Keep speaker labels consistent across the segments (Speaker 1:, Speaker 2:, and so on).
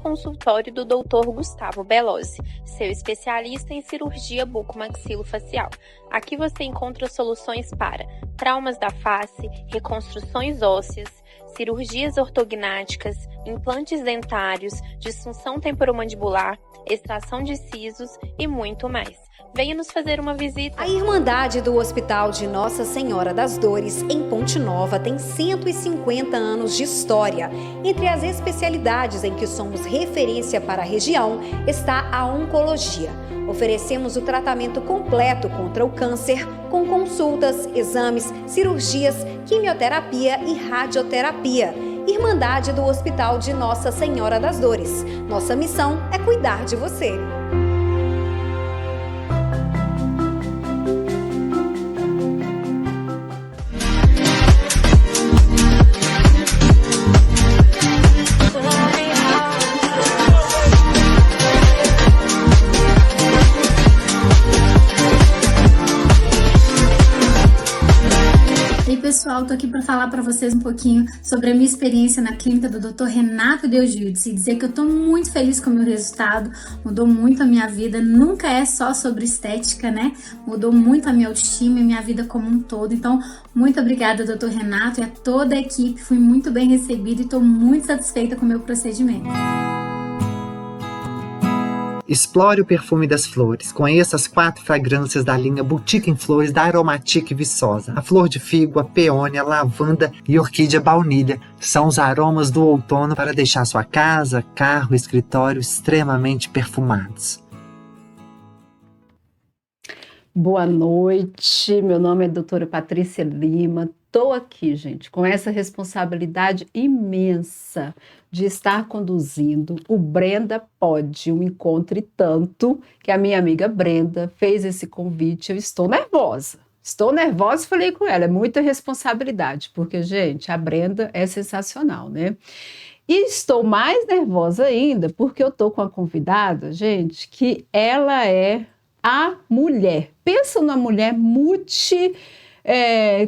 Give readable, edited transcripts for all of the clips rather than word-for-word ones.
Speaker 1: consultório do Dr. Gustavo Belosi, seu especialista em cirurgia bucomaxilofacial. Aqui você encontra soluções para traumas da face, reconstruções ósseas, cirurgias ortognáticas, implantes dentários, disfunção temporomandibular, extração de sisos e muito mais. Venha nos fazer uma visita.
Speaker 2: A Irmandade do Hospital de Nossa Senhora das Dores, em Ponte Nova, tem 150 anos de história. Entre as especialidades em que somos referência para a região está a oncologia. Oferecemos o tratamento completo contra o câncer, com consultas, exames, cirurgias, quimioterapia e radioterapia. Irmandade do Hospital de Nossa Senhora das Dores. Nossa missão é cuidar de você.
Speaker 3: Pessoal, tô aqui para falar para vocês um pouquinho sobre a minha experiência na clínica do Dr. Renato Deogildes e dizer que eu tô muito feliz com o meu resultado, mudou muito a minha vida, nunca é só sobre estética, né? Mudou muito a minha autoestima e minha vida como um todo. Então, muito obrigada, Dr. Renato, e a toda a equipe, fui muito bem recebida e tô muito satisfeita com o meu procedimento.
Speaker 4: Explore o perfume das flores. Conheça as 4 fragrâncias da linha Boutique em Flores da Aromatique Viçosa. A flor de figo, a peônia, a lavanda e orquídea baunilha são os aromas do outono para deixar sua casa, carro, escritório extremamente perfumados.
Speaker 5: Boa noite, meu nome é doutora Patrícia Lima. Estou aqui, gente, com essa responsabilidade imensa de estar conduzindo o Brenda Pode, um encontro e tanto, que a minha amiga Brenda fez esse convite. Eu estou nervosa e falei com ela, é muita responsabilidade, porque, gente, a Brenda é sensacional, né? E estou mais nervosa ainda, porque eu estou com a convidada, gente, que ela é a mulher. Pensa numa mulher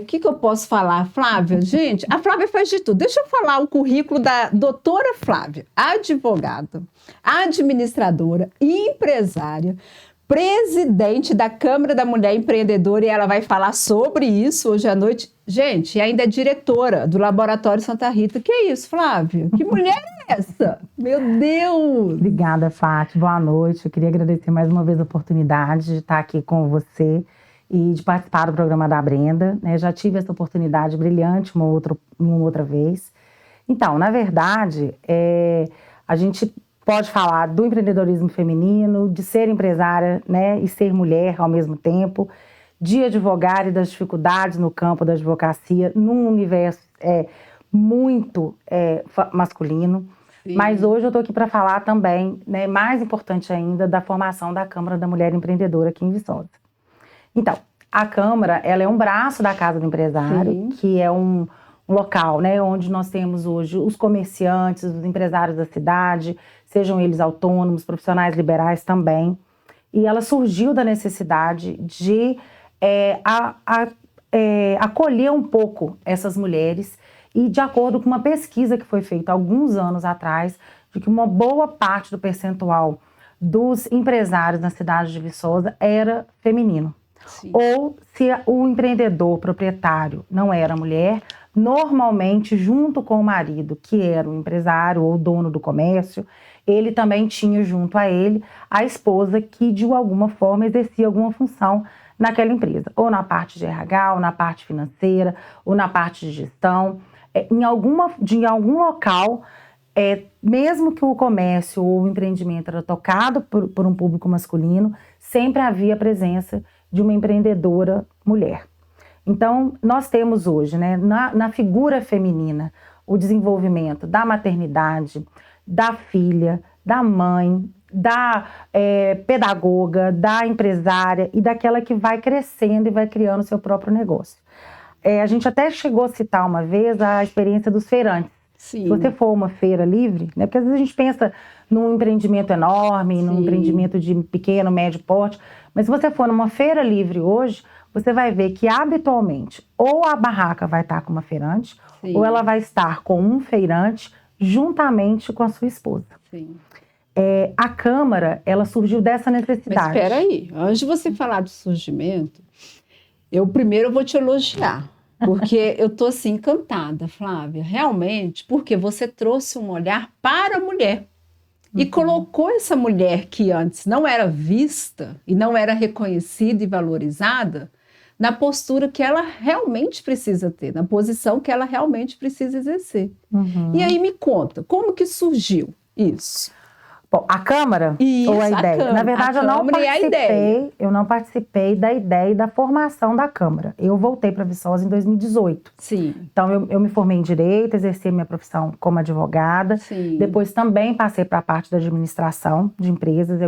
Speaker 5: que eu posso falar, Flávia? Gente, a Flávia faz de tudo. Deixa eu falar o currículo da doutora Flávia, advogada, administradora, empresária, presidente da Câmara da Mulher Empreendedora, e ela vai falar sobre isso hoje à noite. Gente, e ainda é diretora do Laboratório Santa Rita. Que é isso, Flávia? Que mulher é essa? Meu Deus!
Speaker 6: Obrigada, Fáti. Boa noite. Eu queria agradecer mais uma vez a oportunidade de estar aqui com você e de participar do programa da Brenda, né? Já tive essa oportunidade brilhante uma outra vez. Então, na verdade, a gente pode falar do empreendedorismo feminino, de ser empresária, né, e ser mulher ao mesmo tempo, de advogar e das dificuldades no campo da advocacia, num universo muito masculino. Sim. Mas hoje eu estou aqui para falar também, né, mais importante ainda, da formação da Câmara da Mulher Empreendedora aqui em Viçosa. Então, a Câmara, ela é um braço da Casa do Empresário, sim, que é um local, né, onde nós temos hoje os comerciantes, os empresários da cidade, sejam eles autônomos, profissionais liberais também. E ela surgiu da necessidade de acolher um pouco essas mulheres e de acordo com uma pesquisa que foi feita há alguns anos atrás, de que uma boa parte do percentual dos empresários na cidade de Viçosa era feminino. Sim. Ou se o empreendedor proprietário não era mulher, normalmente junto com o marido, que era o empresário ou dono do comércio, ele também tinha junto a ele a esposa que de alguma forma exercia alguma função naquela empresa, ou na parte de RH, ou na parte financeira, ou na parte de gestão, em algum local, mesmo que o comércio ou o empreendimento era tocado por um público masculino, sempre havia a presença de uma empreendedora mulher. Então, nós temos hoje, né, na figura feminina, o desenvolvimento da maternidade, da filha, da mãe, da pedagoga, da empresária e daquela que vai crescendo e vai criando o seu próprio negócio. A gente até chegou a citar uma vez a experiência dos feirantes. Sim. Se você for uma feira livre, né, porque às vezes a gente pensa num empreendimento enorme, sim, num empreendimento de pequeno, médio porte, mas se você for numa feira livre hoje, você vai ver que habitualmente ou a barraca vai estar com uma feirante, sim, ou ela vai estar com um feirante juntamente com a sua esposa.
Speaker 5: Sim.
Speaker 6: A Câmara, ela surgiu dessa
Speaker 5: Mas
Speaker 6: necessidade.
Speaker 5: espera aí, antes de você falar do surgimento, eu primeiro vou te elogiar, porque eu tô assim encantada, Flávia, realmente, porque você trouxe um olhar para a mulher e colocou essa mulher que antes não era vista e não era reconhecida e valorizada na postura que ela realmente precisa ter, na posição que ela realmente precisa exercer. E aí me conta, como que surgiu isso?
Speaker 6: Bom, a Câmara
Speaker 5: Isso,
Speaker 6: ou a
Speaker 5: a
Speaker 6: ideia?
Speaker 5: Câmara.
Speaker 6: Na verdade,
Speaker 5: A Câmara e a ideia.
Speaker 6: eu não participei da ideia e da formação da Câmara. Eu voltei para Viçosa em 2018.
Speaker 5: Sim.
Speaker 6: Então, eu me formei em Direito, exerci a minha profissão como advogada.
Speaker 5: Sim.
Speaker 6: Depois também passei para a parte da administração de empresas.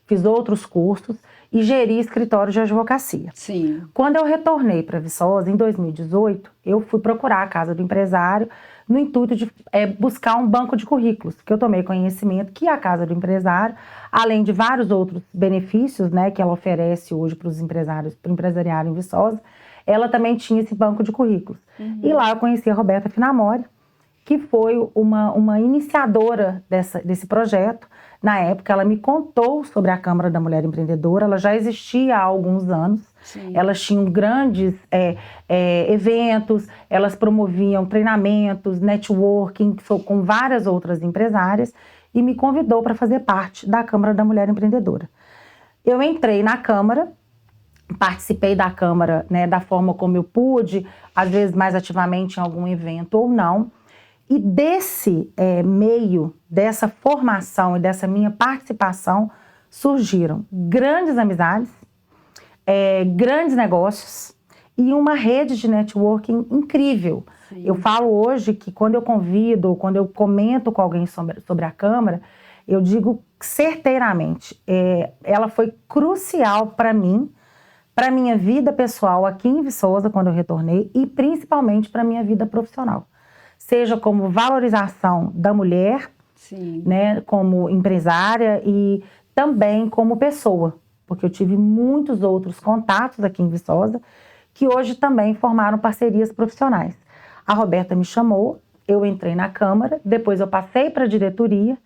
Speaker 6: Fiz outros cursos e geri escritório de advocacia.
Speaker 5: Sim.
Speaker 6: Quando eu retornei para Viçosa, em 2018, eu fui procurar a Casa do Empresário no intuito de buscar um banco de currículos, porque eu tomei conhecimento que a Casa do Empresário, além de vários outros benefícios, né, que ela oferece hoje para os empresários, para o empresariado em Viçosa, ela também tinha esse banco de currículos. E lá eu conheci a Roberta Finamori, que foi uma iniciadora desse projeto. Na época, ela me contou sobre a Câmara da Mulher Empreendedora, ela já existia há alguns anos.
Speaker 5: Sim.
Speaker 6: Elas tinham grandes eventos, elas promoviam treinamentos, networking, com várias outras empresárias, e me convidou para fazer parte da Câmara da Mulher Empreendedora. Eu entrei na Câmara, participei da Câmara, né, da forma como eu pude, às vezes mais ativamente em algum evento ou não, e desse meio, dessa formação e dessa minha participação, surgiram grandes amizades, grandes negócios e uma rede de networking incrível.
Speaker 5: Sim.
Speaker 6: Eu falo hoje que quando eu convido, ou quando eu comento com alguém sobre a Câmara, eu digo certeiramente, ela foi crucial para mim, para minha vida pessoal aqui em Viçosa, quando eu retornei, e principalmente para minha vida profissional. Seja como valorização da mulher,
Speaker 5: Sim.
Speaker 6: né, como empresária e também como pessoa, porque eu tive muitos outros contatos aqui em Viçosa que hoje também formaram parcerias profissionais. A Roberta me chamou, eu entrei na Câmara, depois eu passei para a diretoria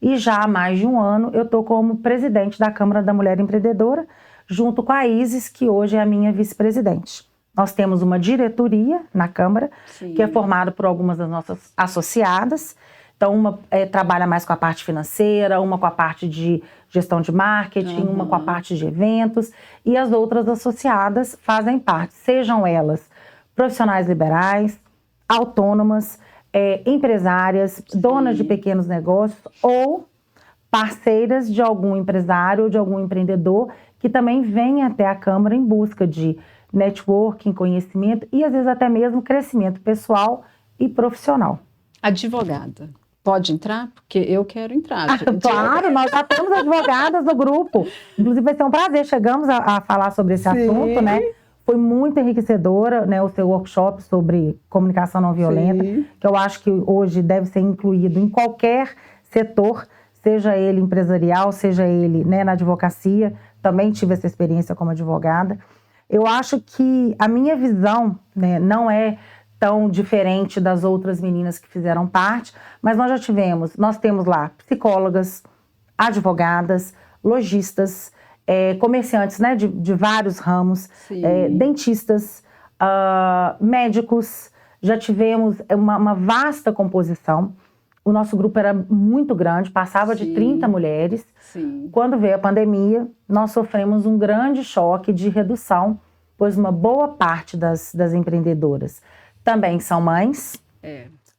Speaker 6: e já há mais de um ano eu estou como presidente da Câmara da Mulher Empreendedora, junto com a Isis, que hoje é a minha vice-presidente. Nós temos uma diretoria na Câmara,
Speaker 5: Sim.
Speaker 6: que é formada por algumas das nossas associadas. Então, uma trabalha mais com a parte financeira, uma com a parte de gestão de marketing, uma com a parte de eventos. E as outras associadas fazem parte, sejam elas profissionais liberais, autônomas, empresárias,
Speaker 5: Sim.
Speaker 6: donas de pequenos negócios ou parceiras de algum empresário ou de algum empreendedor que também vem até a Câmara em busca de networking, conhecimento e às vezes até mesmo crescimento pessoal e profissional.
Speaker 5: Advogada, pode entrar? Porque eu quero entrar. Gente.
Speaker 6: Claro, nós já temos advogadas no grupo. Inclusive vai ser um prazer, chegamos a falar sobre esse assunto, né? Foi muito enriquecedora, né, o seu workshop sobre comunicação não violenta,
Speaker 5: Sim.
Speaker 6: que eu acho que hoje deve ser incluído em qualquer setor, seja ele empresarial, seja ele, né, na advocacia. Também tive essa experiência como advogada. Eu acho que a minha visão, né, não é tão diferente das outras meninas que fizeram parte, mas nós temos lá psicólogas, advogadas, lojistas, comerciantes, né, de vários ramos, dentistas, médicos, já tivemos uma vasta composição. O nosso grupo era muito grande, passava de 30 mulheres.
Speaker 5: Sim.
Speaker 6: Quando veio a pandemia, nós sofremos um grande choque de redução, pois uma boa parte das empreendedoras também são mães.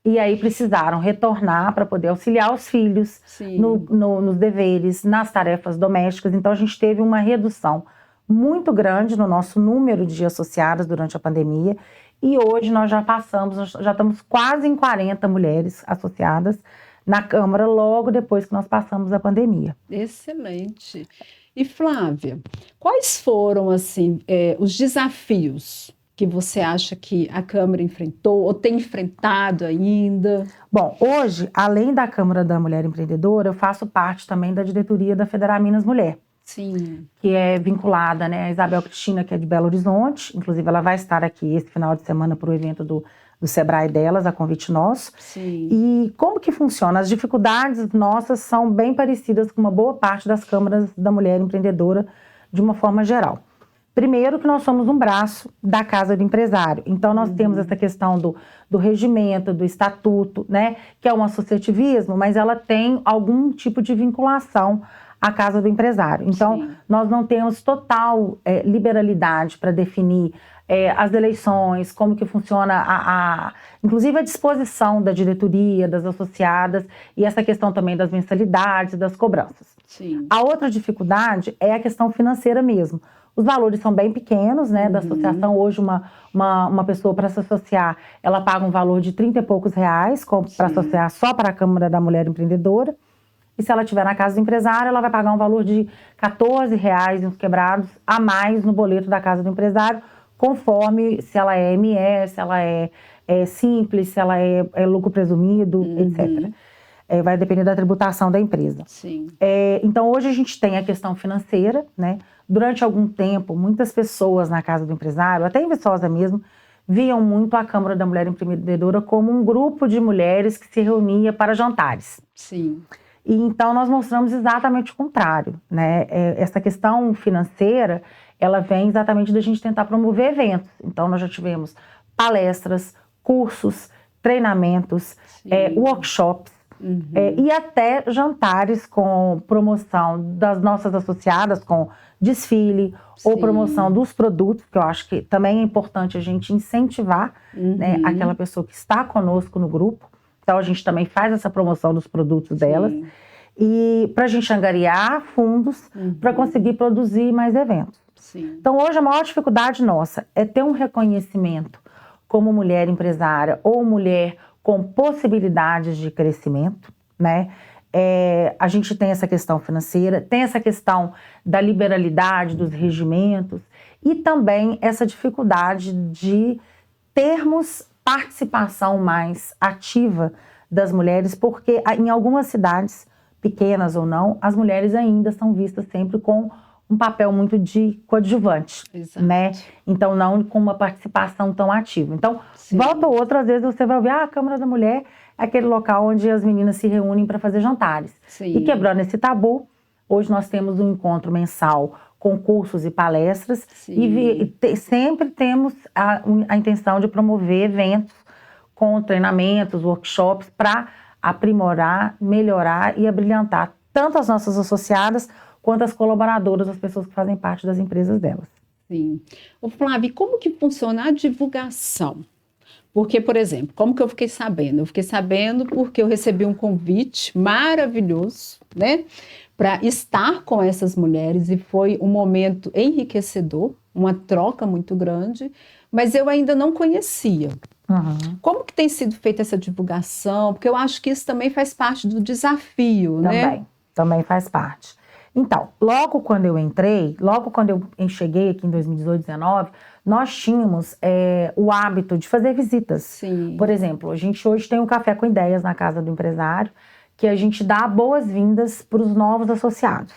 Speaker 6: E aí precisaram retornar para poder auxiliar os filhos nos deveres, nas tarefas domésticas. Então a gente teve uma redução muito grande no nosso número de associadas durante a pandemia. E hoje nós já estamos quase em 40 mulheres associadas na Câmara, logo depois que nós passamos a pandemia.
Speaker 5: Excelente. E Flávia, quais foram, assim, os desafios que você acha que a Câmara enfrentou ou tem enfrentado ainda?
Speaker 6: Bom, hoje, além da Câmara da Mulher Empreendedora, eu faço parte também da diretoria da Federaminas Mulher.
Speaker 5: Sim.
Speaker 6: Que é vinculada, né, a Isabel Cristina, que é de Belo Horizonte. Inclusive, ela vai estar aqui esse final de semana para o evento do do Sebrae delas, a convite nosso.
Speaker 5: Sim.
Speaker 6: E como que funciona? As dificuldades nossas são bem parecidas com uma boa parte das câmaras da mulher empreendedora, de uma forma geral. Primeiro que nós somos um braço da Casa do Empresário. Então, nós temos essa questão do regimento, do estatuto, né? Que é um associativismo, mas ela tem algum tipo de vinculação à Casa do Empresário. Então, nós não temos total liberalidade para definir as eleições, como que funciona inclusive a disposição da diretoria, das associadas, e essa questão também das mensalidades e das cobranças.
Speaker 5: Sim.
Speaker 6: A outra dificuldade é a questão financeira mesmo. Os valores são bem pequenos, né, da associação. Hoje, uma pessoa, para se associar, ela paga um valor de 30 e poucos reais para associar só para a Câmara da Mulher Empreendedora. E se ela estiver na Casa do Empresário, ela vai pagar um valor de R$14 e uns quebrados a mais no boleto da Casa do Empresário, conforme se ela é ME, se ela é simples, se ela é lucro presumido, etc. Vai depender da tributação da empresa.
Speaker 5: Sim.
Speaker 6: Então, hoje a gente tem a questão financeira, né? Durante algum tempo, muitas pessoas na Casa do Empresário, até em Viçosa mesmo, viam muito a Câmara da Mulher Empreendedora como um grupo de mulheres que se reunia para jantares.
Speaker 5: Sim.
Speaker 6: E então nós mostramos exatamente o contrário, né? Essa questão financeira, ela vem exatamente da gente tentar promover eventos. Então nós já tivemos palestras, cursos, treinamentos, workshops, e até jantares com promoção das nossas associadas, com desfile ou promoção dos produtos, que eu acho que também é importante a gente incentivar, né, aquela pessoa que está conosco no grupo. Então a gente também faz essa promoção dos produtos delas, e para a gente angariar fundos para conseguir produzir mais eventos.
Speaker 5: Sim.
Speaker 6: Então hoje a maior dificuldade nossa é ter um reconhecimento como mulher empresária ou mulher com possibilidades de crescimento, né? A gente tem essa questão financeira, tem essa questão da liberalidade dos regimentos e também essa dificuldade de termos participação mais ativa das mulheres, porque em algumas cidades, pequenas ou não, as mulheres ainda são vistas sempre com um papel muito de coadjuvante, né? Então, não com uma participação tão ativa. Então, volta ou outra, às vezes você vai ouvir, a Câmara da Mulher é aquele local onde as meninas se reúnem para fazer jantares. E quebrando esse tabu, hoje nós temos um encontro mensal com cursos e palestras, e sempre temos a intenção de promover eventos com treinamentos, workshops, para aprimorar, melhorar e abrilhantar tanto as nossas associadas quanto as colaboradoras, as pessoas que fazem parte das empresas delas.
Speaker 5: Sim. Ô Flávia, como que funciona a divulgação? Porque, por exemplo, como que eu fiquei sabendo? Eu fiquei sabendo porque eu recebi um convite maravilhoso, né, para estar com essas mulheres, e foi um momento enriquecedor, uma troca muito grande, mas eu ainda não conhecia. Como que tem sido feita essa divulgação? Porque eu acho que isso também faz parte do desafio, né?
Speaker 6: Também faz parte. Então, logo quando eu entrei, logo quando eu cheguei aqui em 2018, 2019, nós tínhamos o hábito de fazer visitas. Por exemplo, a gente hoje tem um Café com Ideias na Casa do Empresário, que a gente dá boas-vindas para os novos associados.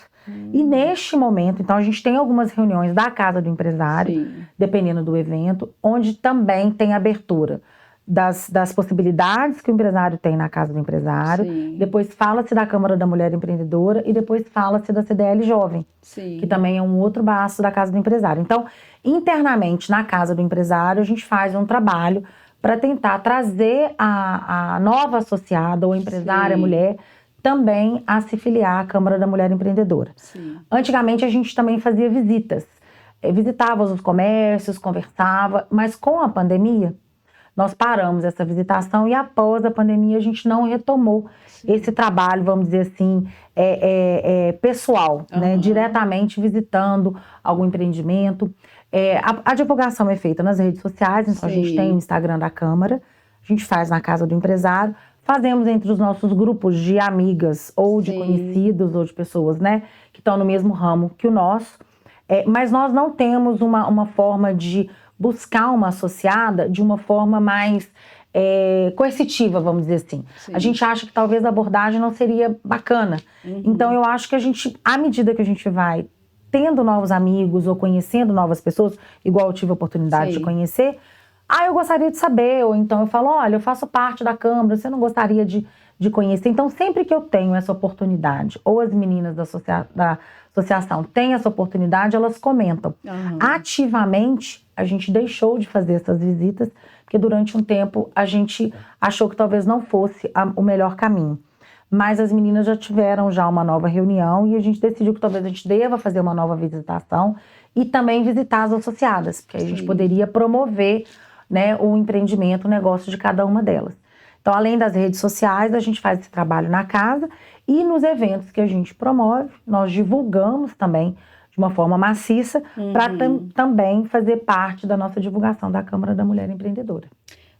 Speaker 6: E neste momento, então, a gente tem algumas reuniões da Casa do Empresário, dependendo do evento, onde também tem abertura das possibilidades que o empresário tem na Casa do Empresário. Depois fala-se da Câmara da Mulher Empreendedora e depois fala-se da CDL Jovem, que também é um outro braço da Casa do Empresário. Então, internamente, na Casa do Empresário, a gente faz um trabalho para tentar trazer a nova associada ou empresária mulher também a se filiar à Câmara da Mulher Empreendedora. Antigamente, a gente também fazia visitas. Visitava os comércios, conversava, mas com a pandemia, nós paramos essa visitação e após a pandemia a gente não retomou esse trabalho, vamos dizer assim, pessoal, né? Diretamente visitando algum empreendimento. A divulgação é feita nas redes sociais, então a gente tem o Instagram da Câmara, a gente faz na Casa do Empresário, fazemos entre os nossos grupos de amigas ou de conhecidos ou de pessoas, né, que estão no mesmo ramo que o nosso, mas nós não temos uma forma de buscar uma associada de uma forma mais coercitiva, vamos dizer assim. A gente acha que talvez a abordagem não seria bacana. Então eu acho que a gente, à medida que a gente vai tendo novos amigos ou conhecendo novas pessoas, igual eu tive a oportunidade de conhecer, eu gostaria de saber, ou então eu falo, olha, eu faço parte da Câmara, você não gostaria de conhecer? Então, sempre que eu tenho essa oportunidade, ou as meninas da associação têm essa oportunidade, elas comentam. Ativamente, a gente deixou de fazer essas visitas, porque durante um tempo a gente achou que talvez não fosse o melhor caminho. Mas as meninas já tiveram uma nova reunião e a gente decidiu que talvez a gente deva fazer uma nova visitação e também visitar as associadas, porque aí a gente poderia promover, né, o empreendimento, o negócio de cada uma delas. Então, além das redes sociais, a gente faz esse trabalho na casa e nos eventos que a gente promove, nós divulgamos também de uma forma maciça para também fazer parte da nossa divulgação da Câmara da Mulher Empreendedora.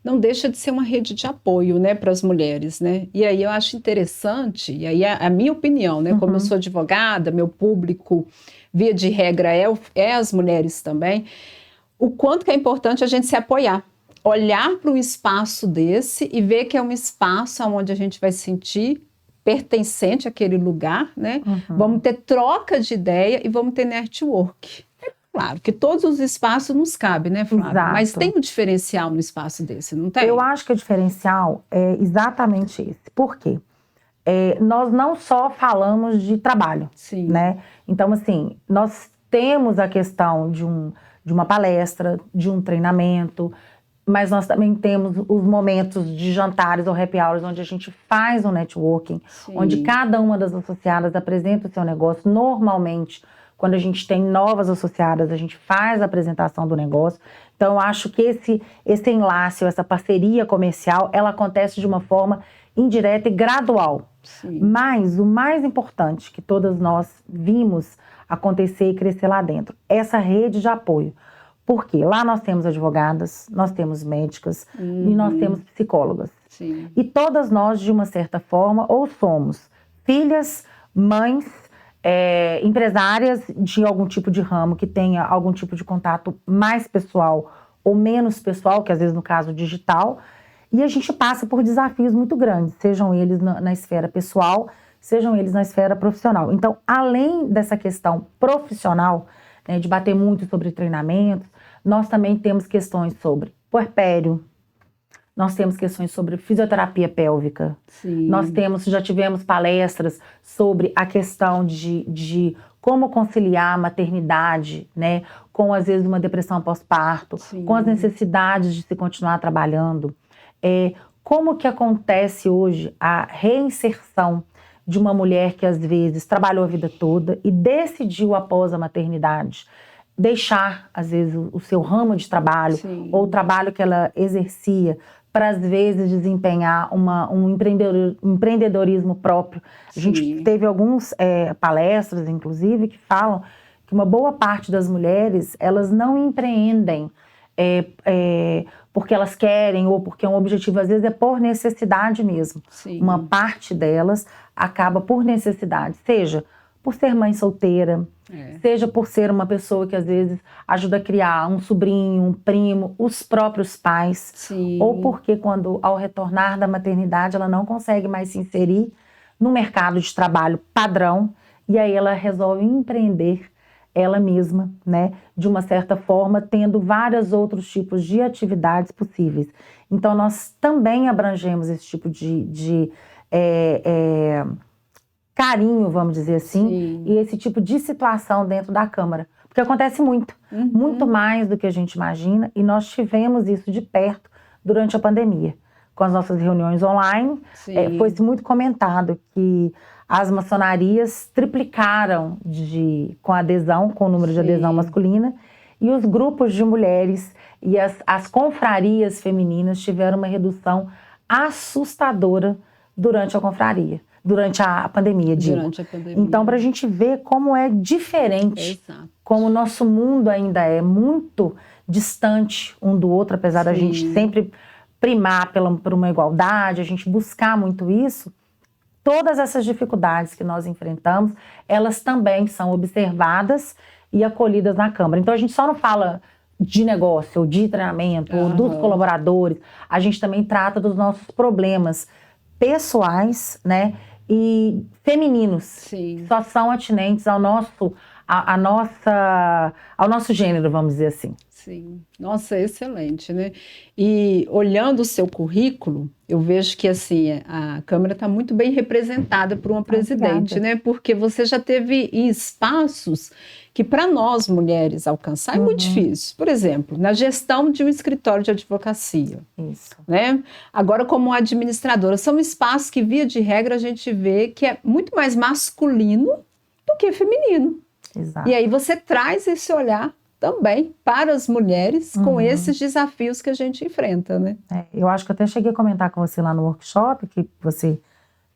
Speaker 5: Não deixa de ser uma rede de apoio, né, para as mulheres, né? E aí eu acho interessante, e aí a minha opinião, né, como eu sou advogada, meu público, via de regra, é as mulheres também, o quanto que é importante a gente se apoiar. Olhar para um espaço desse e ver que é um espaço onde a gente vai se sentir pertencente àquele lugar, né? Vamos ter troca de ideia e vamos ter network. Claro que todos os espaços nos cabem, né, Flávia?
Speaker 6: Exato.
Speaker 5: Mas tem um diferencial no espaço desse, não tem?
Speaker 6: Eu acho que o diferencial é exatamente esse. Por quê? Nós não só falamos de trabalho,
Speaker 5: Sim.
Speaker 6: né? Então, assim, nós temos a questão de uma palestra, de um treinamento, mas nós também temos os momentos de jantares ou happy hours, onde a gente faz um networking, onde cada uma das associadas apresenta o seu negócio. Normalmente, quando a gente tem novas associadas, a gente faz a apresentação do negócio. Então, eu acho que esse enlace, essa parceria comercial, ela acontece de uma forma indireta e gradual.
Speaker 5: Sim.
Speaker 6: Mas o mais importante que todas nós vimos acontecer e crescer lá dentro, essa rede de apoio. Porque lá nós temos advogadas, nós temos médicas e nós temos psicólogas.
Speaker 5: Sim.
Speaker 6: E todas nós, de uma certa forma, ou somos filhas, mães, empresárias de algum tipo de ramo que tenha algum tipo de contato mais pessoal ou menos pessoal, que às vezes no caso digital, e a gente passa por desafios muito grandes, sejam eles na esfera pessoal, sejam eles na esfera profissional. Então, além dessa questão profissional, né, de bater muito sobre treinamentos, nós também temos questões sobre puerpério, nós temos questões sobre fisioterapia pélvica.
Speaker 5: Sim.
Speaker 6: Nós já tivemos palestras sobre a questão de como conciliar a maternidade, né, com, às vezes, uma depressão pós-parto, com as necessidades de se continuar trabalhando. Como que acontece hoje a reinserção de uma mulher que, às vezes, trabalhou a vida toda e decidiu, após a maternidade, deixar, às vezes, o seu ramo de trabalho ou o trabalho que ela exercia para, às vezes, desempenhar um empreendedorismo próprio. A gente teve algumas palestras, inclusive, que falam que uma boa parte das mulheres, elas não empreendem porque elas querem ou porque um objetivo, às vezes, é por necessidade mesmo.
Speaker 5: Sim.
Speaker 6: Uma parte delas acaba por necessidade, seja por ser mãe solteira, seja por ser uma pessoa que, às vezes, ajuda a criar um sobrinho, um primo, os próprios pais, ou porque, ao retornar da maternidade, ela não consegue mais se inserir no mercado de trabalho padrão, e aí ela resolve empreender ela mesma, né, de uma certa forma, tendo vários outros tipos de atividades possíveis. Então, nós também abrangemos esse tipo de carinho, vamos dizer assim, e esse tipo de situação dentro da Câmara. Porque acontece muito, muito mais do que a gente imagina, e nós tivemos isso de perto durante a pandemia. Com as nossas reuniões online, foi muito comentado que as maçonarias triplicaram com a adesão, com o número de adesão masculina, e os grupos de mulheres e as confrarias femininas tiveram uma redução assustadora durante a confraria. Durante a pandemia, digo.
Speaker 5: Durante a pandemia.
Speaker 6: Então, para a gente ver como é diferente, como o nosso mundo ainda é muito distante um do outro, apesar da gente sempre primar por uma igualdade, a gente buscar muito isso, todas essas dificuldades que nós enfrentamos, elas também são observadas e acolhidas na Câmara. Então, a gente só não fala de negócio, ou de treinamento, ou dos colaboradores, a gente também trata dos nossos problemas pessoais, né, e femininos, que só são atinentes ao nosso ao nosso gênero, vamos dizer assim.
Speaker 5: Sim, nossa, excelente, né? E olhando o seu currículo, eu vejo que assim a Câmara está muito bem representada por uma presidente, né? Porque você já teve em espaços que para nós mulheres alcançar é muito difícil. Por exemplo, na gestão de um escritório de advocacia,
Speaker 6: Isso.
Speaker 5: né? Agora como administradora, são espaços que via de regra a gente vê que é muito mais masculino do que feminino.
Speaker 6: Exato.
Speaker 5: E aí você traz esse olhar também para as mulheres com esses desafios que a gente enfrenta, né?
Speaker 6: Eu acho que eu até cheguei a comentar com você lá no workshop que você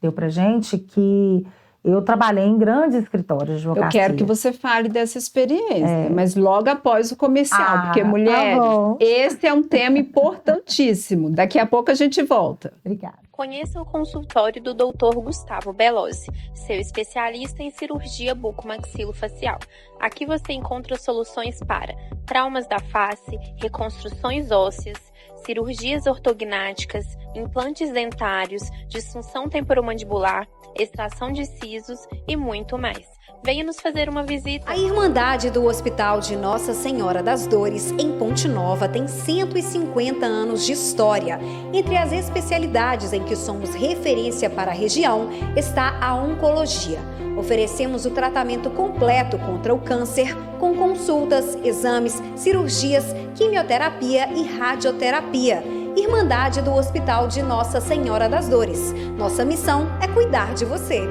Speaker 6: deu pra gente, que eu trabalhei em grandes escritórios de advocacia.
Speaker 5: Eu quero que você fale dessa experiência, mas logo após o comercial, porque mulheres, esse é um tema importantíssimo. Daqui a pouco a gente volta.
Speaker 6: Obrigada.
Speaker 1: Conheça o consultório do Dr. Gustavo Belosi, seu especialista em cirurgia bucomaxilofacial. Aqui você encontra soluções para traumas da face, reconstruções ósseas, cirurgias ortognáticas, implantes dentários, disfunção temporomandibular, extração de sisos e muito mais. Venha nos fazer uma visita.
Speaker 2: A Irmandade do Hospital de Nossa Senhora das Dores, em Ponte Nova, tem 150 anos de história. Entre as especialidades em que somos referência para a região está a oncologia. Oferecemos o tratamento completo contra o câncer, com consultas, exames, cirurgias, quimioterapia e radioterapia. Irmandade do Hospital de Nossa Senhora das Dores. Nossa missão é cuidar de você.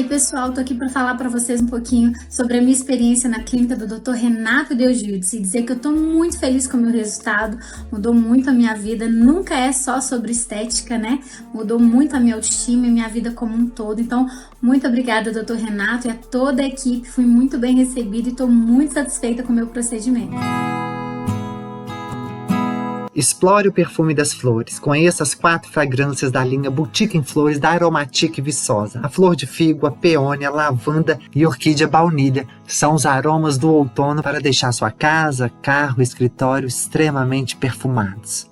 Speaker 3: Pessoal, tô aqui para falar para vocês um pouquinho sobre a minha experiência na clínica do Dr. Renato Deogildes e dizer que eu tô muito feliz com o meu resultado, mudou muito a minha vida, nunca é só sobre estética, né? Mudou muito a minha autoestima e minha vida como um todo. Então, muito obrigada, Dr. Renato, e a toda a equipe, fui muito bem recebida e tô muito satisfeita com o meu procedimento.
Speaker 4: Explore o perfume das flores. Conheça as 4 fragrâncias da linha Boutique em Flores da Aromatique Viçosa. A flor de figo, a peônia, a lavanda e orquídea baunilha são os aromas do outono para deixar sua casa, carro, escritório extremamente perfumados.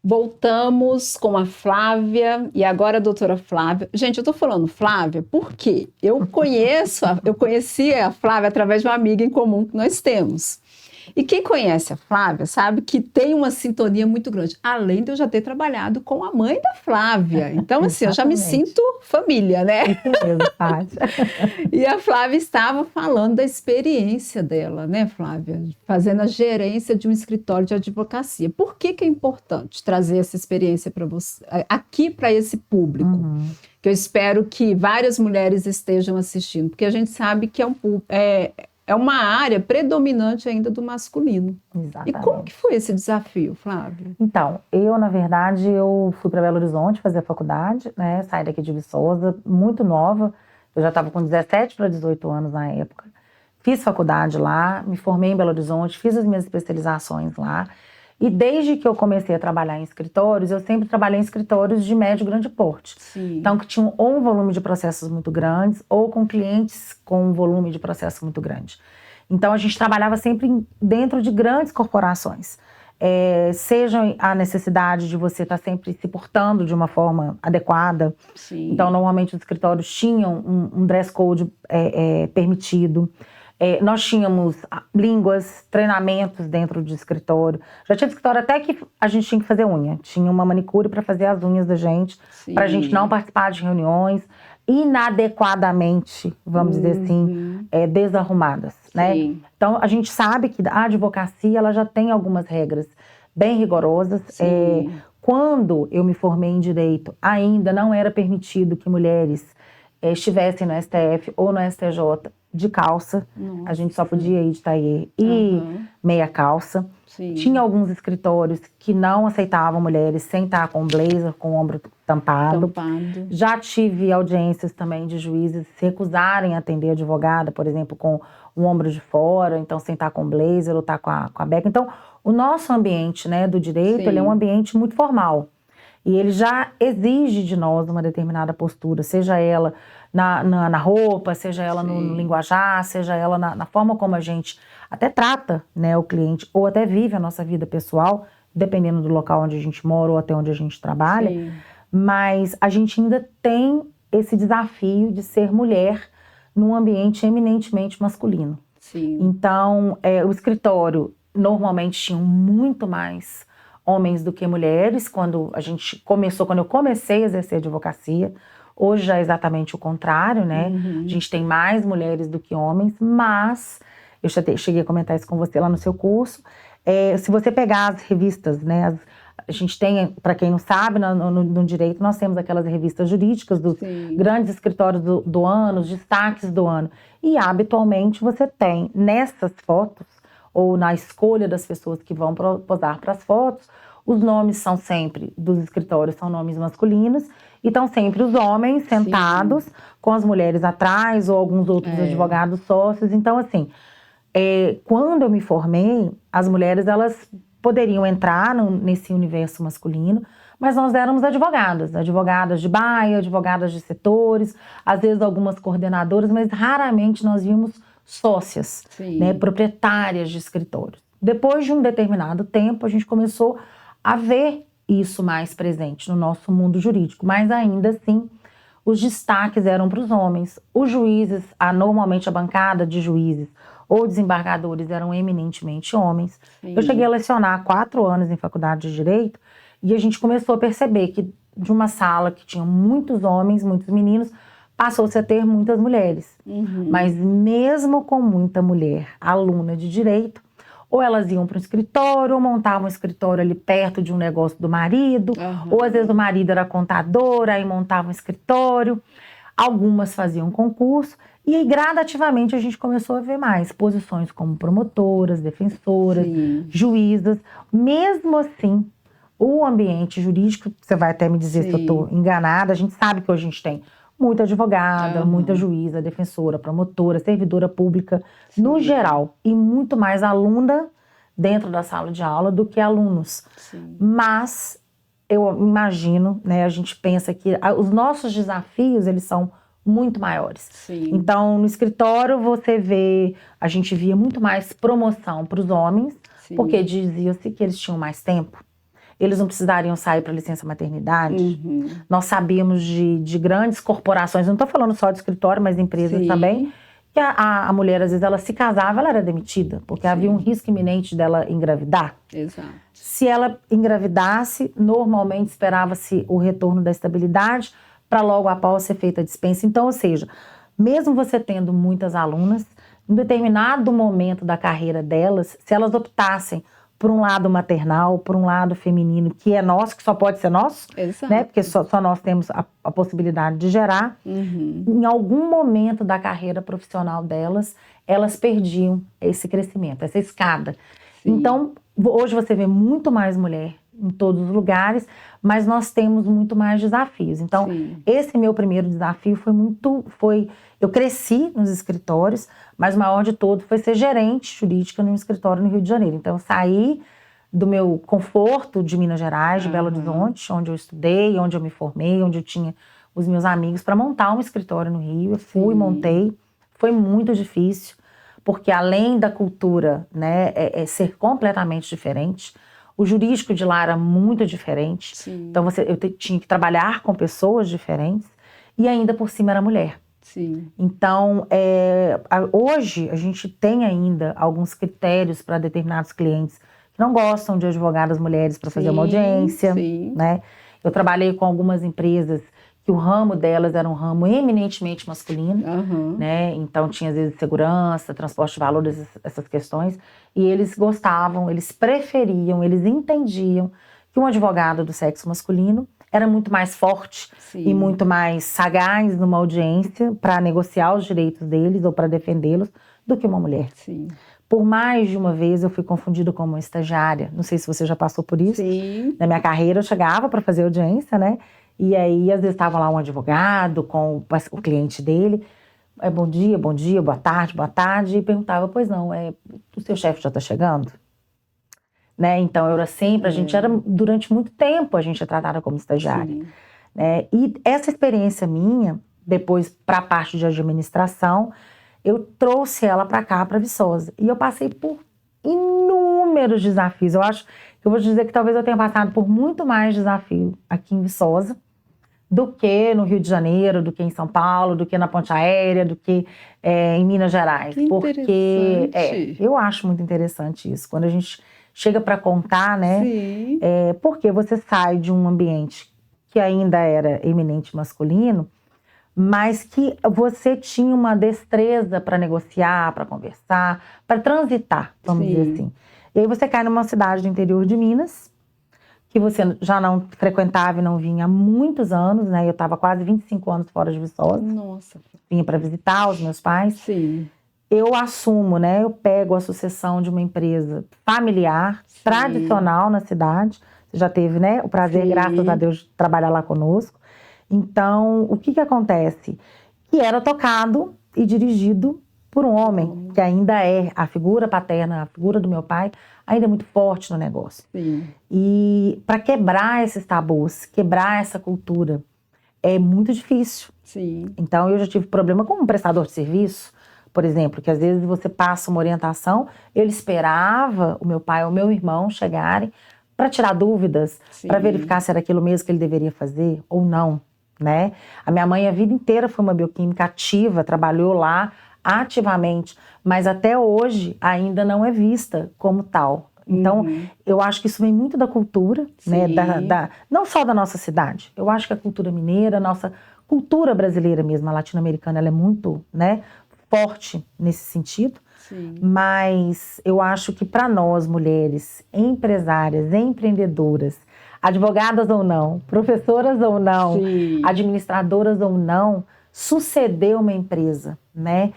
Speaker 5: Voltamos com a Flávia, e agora a doutora Flávia. Gente, eu tô falando Flávia porque eu conheci a Flávia através de uma amiga em comum que nós temos. E quem conhece a Flávia sabe que tem uma sintonia muito grande, além de eu já ter trabalhado com a mãe da Flávia. Então, assim, eu já me sinto família, né?
Speaker 6: Isso mesmo, Tati.
Speaker 5: E a Flávia estava falando da experiência dela, né, Flávia? Fazendo a gerência de um escritório de advocacia. Por que é importante trazer essa experiência para você, aqui para esse público? Que eu espero que várias mulheres estejam assistindo, porque a gente sabe que é uma área predominante ainda do masculino.
Speaker 6: Exatamente.
Speaker 5: E como que foi esse desafio, Flávia?
Speaker 6: Então, na verdade, eu fui para Belo Horizonte fazer a faculdade, né? Saí daqui de Viçosa, muito nova. Eu já estava com 17 para 18 anos na época. Fiz faculdade lá, me formei em Belo Horizonte, fiz as minhas especializações lá. E desde que eu comecei a trabalhar em escritórios, eu sempre trabalhei em escritórios de médio e grande porte.
Speaker 5: Sim.
Speaker 6: Então, que tinham ou um volume de processos muito grandes, ou com clientes com um volume de processo muito grande. Então, a gente trabalhava sempre dentro de grandes corporações. Seja a necessidade de você estar sempre se portando de uma forma adequada.
Speaker 5: Sim.
Speaker 6: Então, normalmente, os escritórios tinham um dress code permitido. Nós tínhamos línguas, treinamentos dentro do escritório. Já tinha escritório até que a gente tinha que fazer unha. Tinha uma manicure para fazer as unhas da gente, para a gente não participar de reuniões inadequadamente, vamos dizer assim, desarrumadas, né? Então, a gente sabe que a advocacia ela já tem algumas regras bem rigorosas. Quando eu me formei em Direito, ainda não era permitido que mulheres estivessem no STF ou no STJ de calça.
Speaker 5: Nossa.
Speaker 6: A gente só podia ir de tailleur e meia calça.
Speaker 5: Sim.
Speaker 6: Tinha alguns escritórios que não aceitavam mulheres sem estar com blazer, com o ombro tampado. Já tive audiências também de juízes se recusarem a atender advogada, por exemplo, com o ombro de fora, então sem estar com blazer ou estar com a beca. Então, o nosso ambiente, né, do direito, ele é um ambiente muito formal. E ele já exige de nós uma determinada postura, seja ela na roupa, seja ela no linguajar, seja ela na forma como a gente até trata, né, o cliente, ou até vive a nossa vida pessoal, dependendo do local onde a gente mora ou até onde a gente trabalha.
Speaker 5: Sim.
Speaker 6: Mas a gente ainda tem esse desafio de ser mulher num ambiente eminentemente masculino.
Speaker 5: Sim.
Speaker 6: Então, o escritório normalmente tinha muito mais homens do que mulheres quando eu comecei a exercer advocacia. Hoje já é exatamente o contrário, né? A gente tem mais mulheres do que homens, mas eu já cheguei a comentar isso com você lá no seu curso. Se você pegar as revistas, né? A gente tem, para quem não sabe, no direito, nós temos aquelas revistas jurídicas dos grandes escritórios do ano, os destaques do ano. E habitualmente você tem nessas fotos, ou na escolha das pessoas que vão posar para as fotos, os nomes são sempre, dos escritórios, são nomes masculinos, e estão sempre os homens sentados, com as mulheres atrás, ou alguns outros advogados sócios. Então, assim, quando eu me formei, as mulheres, elas poderiam entrar nesse universo masculino, mas nós éramos advogadas de baia, advogadas de setores, às vezes algumas coordenadoras, mas raramente nós vimos sócias, né, proprietárias de escritórios. Depois de um determinado tempo, a gente começou a ver isso mais presente no nosso mundo jurídico, mas ainda assim, os destaques eram para os homens. Os juízes, normalmente a bancada de juízes ou desembargadores eram eminentemente homens. Eu cheguei a lecionar 4 anos em faculdade de Direito e a gente começou a perceber que de uma sala que tinha muitos homens, muitos meninos, passou-se a ter muitas mulheres. Mas mesmo com muita mulher aluna de Direito, ou elas iam para um escritório, ou montavam um escritório ali perto de um negócio do marido, ou às vezes o marido era contador, aí montava um escritório. Algumas faziam concurso, e aí gradativamente a gente começou a ver mais posições como promotoras, defensoras, juízas. Mesmo assim, o ambiente jurídico, você vai até me dizer se eu estou enganada, a gente sabe que hoje a gente tem muita advogada, muita juíza, defensora, promotora, servidora pública, no geral, e muito mais aluna dentro da sala de aula do que alunos. Mas eu imagino, né, a gente pensa que os nossos desafios, eles são muito maiores. Então, no escritório, a gente via muito mais promoção para os homens, porque dizia-se que eles tinham mais tempo. Eles não precisariam sair para licença maternidade. Nós sabíamos de grandes corporações, não estou falando só de escritório, mas de empresas também, que a mulher, às vezes, ela se casava, ela era demitida, porque havia um risco iminente dela engravidar. Se ela engravidasse, normalmente esperava-se o retorno da estabilidade para logo após ser feita a dispensa. Então, ou seja, mesmo você tendo muitas alunas, em determinado momento da carreira delas, se elas optassem por um lado maternal, por um lado feminino, que é nosso, que só pode ser nosso, né? Porque só nós temos a possibilidade de gerar. Em algum momento da carreira profissional delas, elas perdiam esse crescimento, essa escada. Então, hoje você vê muito mais mulher em todos os lugares, mas nós temos muito mais desafios. Então, esse meu primeiro desafio eu cresci nos escritórios, mas o maior de todos foi ser gerente jurídica num escritório no Rio de Janeiro. Então, eu saí do meu conforto de Minas Gerais, de Belo Horizonte, onde eu estudei, onde eu me formei, onde eu tinha os meus amigos, para montar um escritório no Rio. Eu fui, montei. Foi muito difícil, porque além da cultura, né, ser completamente diferente, o jurídico de lá era muito diferente. Então, eu tinha que trabalhar com pessoas diferentes e ainda por cima era mulher. Então, hoje a gente tem ainda alguns critérios para determinados clientes que não gostam de advogadas mulheres para fazer uma audiência, né? Eu trabalhei com algumas empresas que o ramo delas era um ramo eminentemente masculino, né? Então tinha às vezes segurança, transporte de valores, essas questões, e eles gostavam, eles preferiam, eles entendiam que um advogado do sexo masculino era muito mais forte
Speaker 5: Sim.
Speaker 6: e muito mais sagaz numa audiência para negociar os direitos deles ou para defendê-los do que uma mulher.
Speaker 5: Sim.
Speaker 6: Por mais de uma vez eu fui confundida como uma estagiária. Não sei se você já passou por isso.
Speaker 5: Sim.
Speaker 6: Na minha carreira eu chegava para fazer audiência, né? E aí às vezes estava lá um advogado com o cliente dele. Bom dia, boa tarde. E perguntava, pois não, o seu chefe já está chegando? Né? Então eu era sempre, a gente era, durante muito tempo a gente é tratada como estagiária.
Speaker 5: Sim.
Speaker 6: Né? E essa experiência minha, depois para a parte de administração, eu trouxe ela para cá, para Viçosa. E eu passei por inúmeros desafios. Eu acho que eu vou te dizer que talvez eu tenha passado por muito mais desafio aqui em Viçosa do que no Rio de Janeiro, do que em São Paulo, do que na Ponte Aérea, do que em Minas Gerais.
Speaker 5: Que
Speaker 6: porque eu acho muito interessante isso. Quando a gente chega para contar, né?
Speaker 5: Sim.
Speaker 6: Porque você sai de um ambiente que ainda era eminente masculino, mas que você tinha uma destreza para negociar, para conversar, para transitar, vamos dizer assim. E aí você cai numa cidade do interior de Minas, que você já não frequentava e não vinha há muitos anos, né? Eu estava quase 25 anos fora de Viçosa.
Speaker 5: Nossa.
Speaker 6: Vinha para visitar os meus pais.
Speaker 5: Sim.
Speaker 6: Eu assumo, né? Eu pego a sucessão de uma empresa familiar, tradicional na cidade. Você já teve, né? O prazer, graças a Deus, de trabalhar lá conosco. Então, o que acontece? Que era tocado e dirigido por um homem, que ainda é a figura paterna, a figura do meu pai, ainda é muito forte no negócio.
Speaker 5: Sim.
Speaker 6: E para quebrar esses tabus, quebrar essa cultura, é muito difícil.
Speaker 5: Sim.
Speaker 6: Então, eu já tive problema com um prestador de serviço, por exemplo, que às vezes você passa uma orientação, ele esperava o meu pai ou o meu irmão chegarem para tirar dúvidas, para verificar se era aquilo mesmo que ele deveria fazer ou não, né? A minha mãe a vida inteira foi uma bioquímica ativa, trabalhou lá ativamente, mas até hoje ainda não é vista como tal. Então, eu acho que isso vem muito da cultura, né? Não só da nossa cidade. Eu acho que a cultura mineira, a nossa cultura brasileira mesmo, a latino-americana, ela é muito, né, forte nesse sentido.
Speaker 5: Sim.
Speaker 6: Mas eu acho que para nós, mulheres, empresárias, empreendedoras, advogadas ou não, professoras ou não, administradoras ou não, suceder uma empresa, né,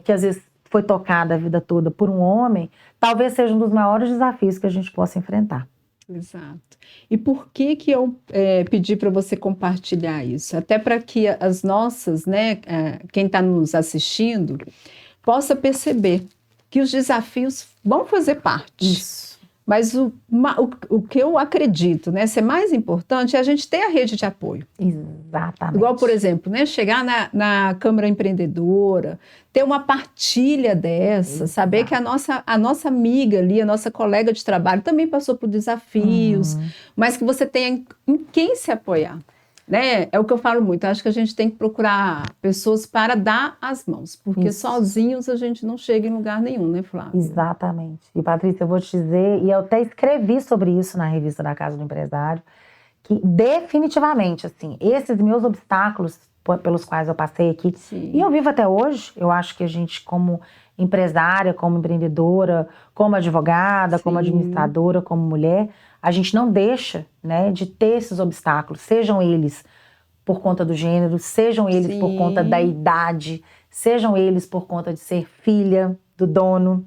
Speaker 6: que às vezes foi tocada a vida toda por um homem, talvez seja um dos maiores desafios que a gente possa enfrentar.
Speaker 5: Exato. E por que eu pedi para você compartilhar isso? Até para que as nossas, né, quem está nos assistindo, possa perceber que os desafios vão fazer parte.
Speaker 6: Isso.
Speaker 5: Mas o que eu acredito, né, ser mais importante é a gente ter a rede de apoio.
Speaker 6: Exatamente.
Speaker 5: Igual, por exemplo, né, chegar na Câmara Empreendedora, ter uma partilha dessa, saber que a nossa amiga ali, a nossa colega de trabalho também passou por desafios, mas que você tenha em quem se apoiar. Né? É o que eu falo muito, acho que a gente tem que procurar pessoas para dar as mãos, porque sozinhos a gente não chega em lugar nenhum, né, Flávia?
Speaker 6: Exatamente. E, Patrícia, eu vou te dizer, e eu até escrevi sobre isso na revista da Casa do Empresário, que definitivamente, assim, esses meus obstáculos pelos quais eu passei aqui, e eu vivo até hoje, eu acho que a gente, como empresária, como empreendedora, como advogada, como administradora, como mulher, a gente não deixa, né, de ter esses obstáculos, sejam eles por conta do gênero, sejam eles por conta da idade, sejam eles por conta de ser filha do dono,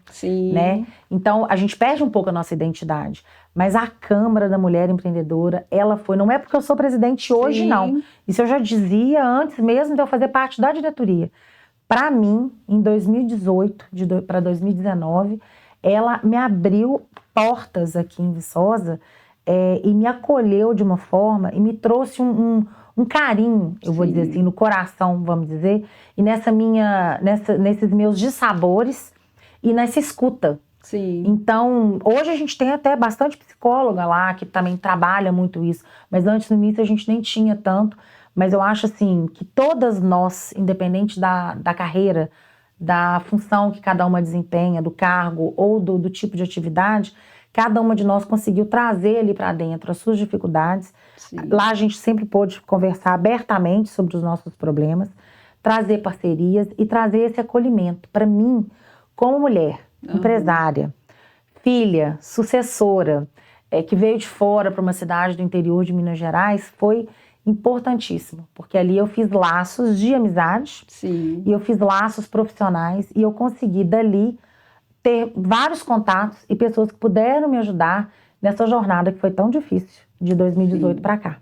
Speaker 6: né? Então, a gente perde um pouco a nossa identidade. Mas a Câmara da Mulher Empreendedora, ela foi, não é porque eu sou presidente hoje, não. Isso eu já dizia antes mesmo de eu fazer parte da diretoria. Para mim, em 2018 para 2019, ela me abriu portas aqui em Viçosa e me acolheu de uma forma e me trouxe um carinho, eu vou dizer assim, no coração, vamos dizer, e nesses meus dissabores e nessa escuta. Então, hoje a gente tem até bastante psicóloga lá que também trabalha muito isso, mas antes no início a gente nem tinha tanto, mas eu acho assim que todas nós, independente da carreira, da função que cada uma desempenha, do cargo ou do tipo de atividade, cada uma de nós conseguiu trazer ali para dentro as suas dificuldades. Lá a gente sempre pôde conversar abertamente sobre os nossos problemas, trazer parcerias e trazer esse acolhimento. Para mim, como mulher, empresária, filha, sucessora, que veio de fora para uma cidade do interior de Minas Gerais, foi importantíssimo, porque ali eu fiz laços de amizade,
Speaker 5: Sim.
Speaker 6: e eu fiz laços profissionais, e eu consegui dali ter vários contatos e pessoas que puderam me ajudar nessa jornada que foi tão difícil, de 2018 para cá.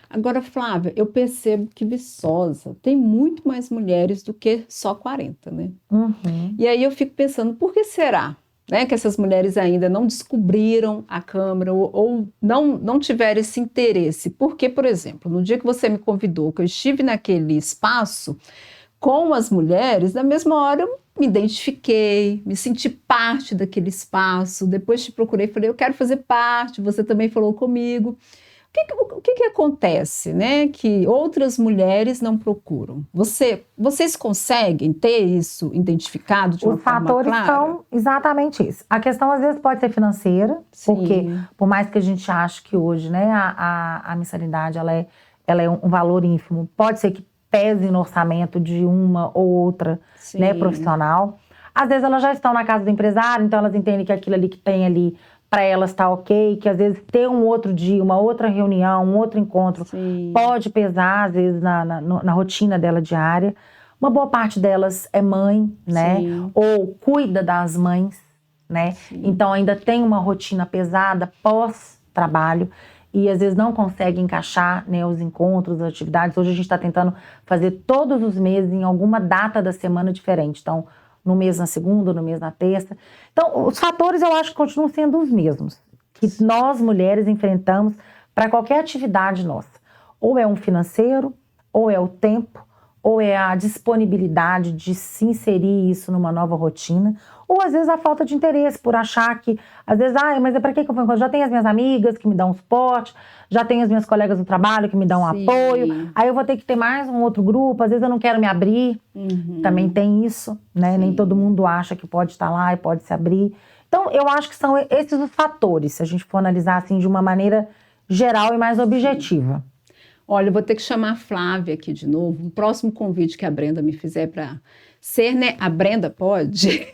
Speaker 5: Agora, Flávia, eu percebo que Viçosa tem muito mais mulheres do que só 40, né?
Speaker 6: Uhum.
Speaker 5: E aí eu fico pensando, por que será, né, que essas mulheres ainda não descobriram a Câmara ou não tiveram esse interesse? Porque, por exemplo, no dia que você me convidou, que eu estive naquele espaço com as mulheres, na mesma hora eu me identifiquei, me senti parte daquele espaço, depois te procurei e falei, eu quero fazer parte, você também falou comigo. O que acontece, né, que outras mulheres não procuram? Vocês conseguem ter isso identificado de uma forma clara?
Speaker 6: Os fatores são exatamente isso. A questão, às vezes, pode ser financeira,
Speaker 5: Sim.
Speaker 6: porque, por mais que a gente ache que hoje, né, a mensalidade ela é um valor ínfimo, pode ser que pese no orçamento de uma ou outra, né, profissional. Às vezes, elas já estão na casa do empresário, então elas entendem que aquilo ali que tem ali para elas está ok, que às vezes ter um outro dia, uma outra reunião, um outro encontro, pode pesar, às vezes, na rotina dela diária. Uma boa parte delas é mãe, né?
Speaker 5: Sim.
Speaker 6: Ou cuida das mães, né?
Speaker 5: Sim.
Speaker 6: Então ainda tem uma rotina pesada pós-trabalho e às vezes não consegue encaixar, né, os encontros, as atividades. Hoje a gente está tentando fazer todos os meses em alguma data da semana diferente. Então, no mês na segunda, no mês na terça. Então, os fatores eu acho que continuam sendo os mesmos, que nós mulheres enfrentamos para qualquer atividade nossa. Ou é um financeiro, ou é o tempo, ou é a disponibilidade de se inserir isso numa nova rotina, ou às vezes a falta de interesse, por achar que, às vezes, mas para que eu vou encontrar? Já tenho as minhas amigas que me dão suporte, já tenho as minhas colegas do trabalho que me dão apoio, aí eu vou ter que ter mais um outro grupo, às vezes eu não quero me abrir, também tem isso, né? Nem todo mundo acha que pode estar lá e pode se abrir. Então, eu acho que são esses os fatores, se a gente for analisar assim de uma maneira geral e mais objetiva.
Speaker 5: Olha, eu vou ter que chamar a Flávia aqui de novo. O próximo convite que a Brenda me fizer para ser, né? A Brenda pode?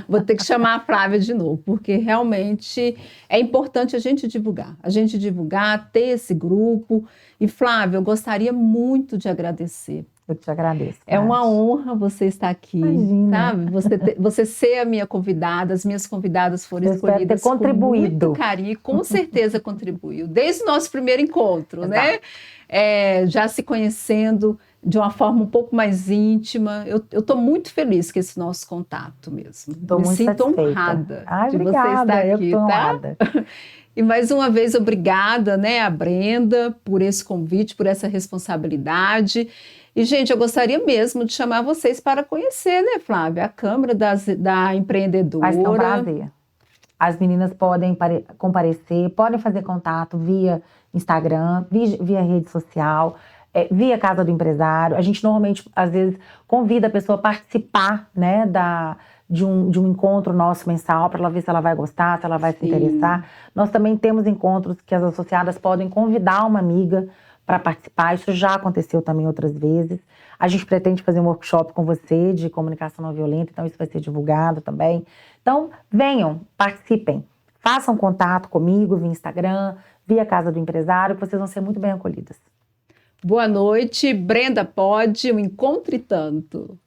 Speaker 5: Vou ter que chamar a Flávia de novo, porque realmente é importante a gente divulgar, ter esse grupo. E, Flávia, eu gostaria muito de agradecer.
Speaker 6: Eu te agradeço.
Speaker 5: É uma honra você estar aqui,
Speaker 6: Imagina.
Speaker 5: sabe? Você ser a minha convidada, as minhas convidadas foram escolhidas
Speaker 6: ter contribuído.
Speaker 5: com muito carinho, com certeza contribuiu. Desde o nosso primeiro encontro,
Speaker 6: Exato.
Speaker 5: né? Já se conhecendo de uma forma um pouco mais íntima. Eu estou muito feliz com esse nosso contato mesmo.
Speaker 6: Tô muito
Speaker 5: sinto
Speaker 6: satisfeita.
Speaker 5: honrada
Speaker 6: Ai,
Speaker 5: de
Speaker 6: obrigada,
Speaker 5: você estar
Speaker 6: eu
Speaker 5: aqui,
Speaker 6: tô
Speaker 5: tá?
Speaker 6: honrada.
Speaker 5: E mais uma vez, obrigada, né, a Brenda, por esse convite, por essa responsabilidade. E, gente, eu gostaria mesmo de chamar vocês para conhecer, né, Flávia, a Câmara da Empreendedora.
Speaker 6: Vai ser um prazer. As meninas podem comparecer, podem fazer contato via Instagram, via rede social, via Casa do Empresário. A gente normalmente, às vezes, convida a pessoa a participar, né, de um encontro nosso mensal, para ela ver se ela vai gostar, se ela vai se interessar. Nós também temos encontros que as associadas podem convidar uma amiga para participar. Isso já aconteceu também outras vezes. A gente pretende fazer um workshop com você de comunicação não violenta, então isso vai ser divulgado também. Então, venham, participem. Façam contato comigo via Instagram, via Casa do Empresário, que vocês vão ser muito bem acolhidas.
Speaker 5: Boa noite, Brenda Pode, um encontro e tanto.